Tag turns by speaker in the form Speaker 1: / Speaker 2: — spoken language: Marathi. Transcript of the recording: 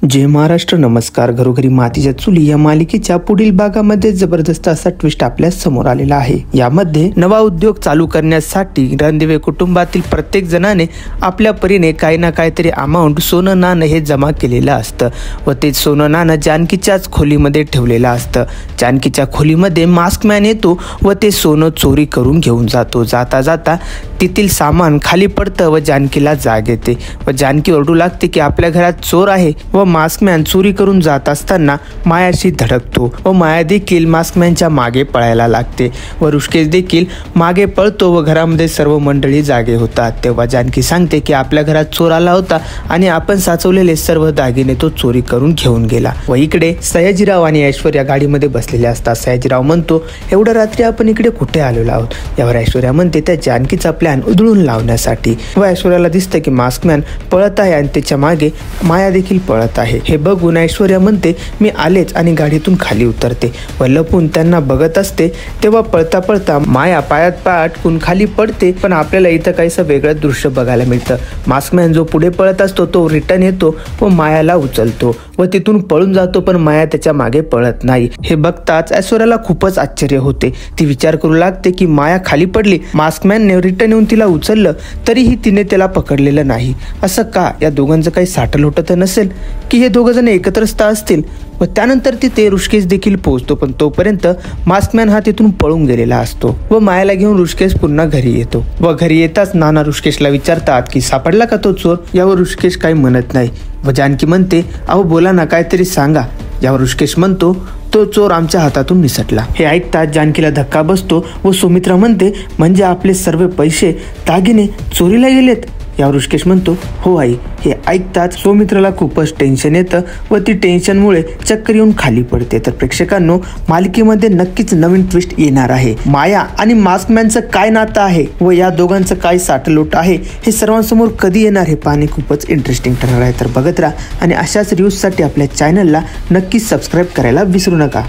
Speaker 1: जय महाराष्ट्र. नमस्कार. घरोघरी मातीच्या चुली या मालिकेच्या पुढील भागामध्ये जबरदस्त असा ट्विस्ट आपल्या समोर आलेला आहे. यामध्ये नवा उद्योग चालू करण्यासाठी रणदिवे कुटुंबातील प्रत्येक जणाने आपल्या परीने काही ना काहीतरी अमाऊंट सोनं नाणं हे जमा केलेलं असतं व ते सोनं नाणं जानकीच्याच खोलीमध्ये ठेवलेलं असतं. जानकीच्या खोलीमध्ये मास्कमॅन येतो व ते सोनं चोरी करून घेऊन जातो. जाता जाता तेथील सामान खाली पडतं व जानकीला जाग येते व जानकी ओरडू लागते की आपल्या घरात चोर आहे व मास्कमॅन चोरी करून जात असताना मायाशी धडकतो व माया देखील मास्कमॅनच्या मागे पळायला लागते व ऋषिकेश देखील मागे पळतो व घरामध्ये सर्व मंडळी जागे होतात. तेव्हा जानकी सांगते की आपल्या घरात चोर आला होता आणि आपण साचवलेले सर्व दागिने तो चोरी करून घेऊन गेला. व इकडे सयाजीराव आणि ऐश्वर्या गाडीमध्ये बसलेले असतात. सयाजीराव म्हणतो, एवढ्या रात्री आपण इकडे कुठे आलेलो आहोत? यावर ऐश्वर्या म्हणते, त्या जानकीचा प्लॅन उधळून लावण्यासाठी. व ऐश्वर्याला दिसतं की मास्कमॅन पळत आहे आणि त्याच्या मागे माया देखील पळत आहे. हे बघून ऐश्वर्या म्हणते, मी आलेच आणि गाडीतून खाली उतरते व लपून त्यांना बघत असते. तेव्हा पळता पळता माया पायात पाय अटकून खाली पडते. पण आपल्याला इथं काहीसं वेगळं दृश्य बघायला मिळतं. मास्कमॅन जो पुढे पळत असतो तो रिटर्न येतो व मायाला उचलतो व तिथून पळून जातो. पण माया त्याच्या मागे पळत नाही. हे बघताच ऐश्वर्याला खूपच आश्चर्य होते. ती विचार करू लागते की माया खाली पडली, मास्कमॅनने रिटर्न येऊन तिला उचललं तरीही तिने त्याला पकडलेलं नाही. असं का? या दोघांचं काही साठल होतं नसेल की हे दोघं जण एकत्रच असतील. व त्यानंतर तिथे ऋषिकेश देखील पोहोचतो. पण तोपर्यंत मास्कमॅन हा तिथून पळून गेलेला असतो व मायाला घेऊन ऋषिकेश पुन्हा घरी येतो. व घरी येताच नाना ऋषिकेशला विचारतात की सापडला का तो चोर? यावर ऋषिकेश काही म्हणत नाही व जानकी म्हणते, अहो बोला ना, काहीतरी सांगा. यावर ऋषिकेश म्हणतो, तो चोर आमच्या हातातून निसटला. हे ऐकताच जानकीला धक्का बसतो व सुमित्रा म्हणते, म्हणजे आपले सर्व पैसे दागिने चोरीला गेलेत? यावर ऋषिकेश म्हणतो, हो आई. हे ऐकताच सुमित्राला खूपच टेन्शन येतं व ती टेन्शनमुळे चक्कर येऊन खाली पडते. तर प्रेक्षकांनो, मालिकेमध्ये नक्कीच नवीन ट्विस्ट येणार आहे. माया आणि मास्कमॅनचं काय नातं आहे व या दोघांचं काय साठलोट आहे हे सर्वांसमोर कधी येणार हे पाहणे खूपच इंटरेस्टिंग ठरणार आहे. तर बघत राहा आणि अशाच न्यूजसाठी आपल्या चॅनलला नक्कीच सबस्क्राईब करायला विसरू नका.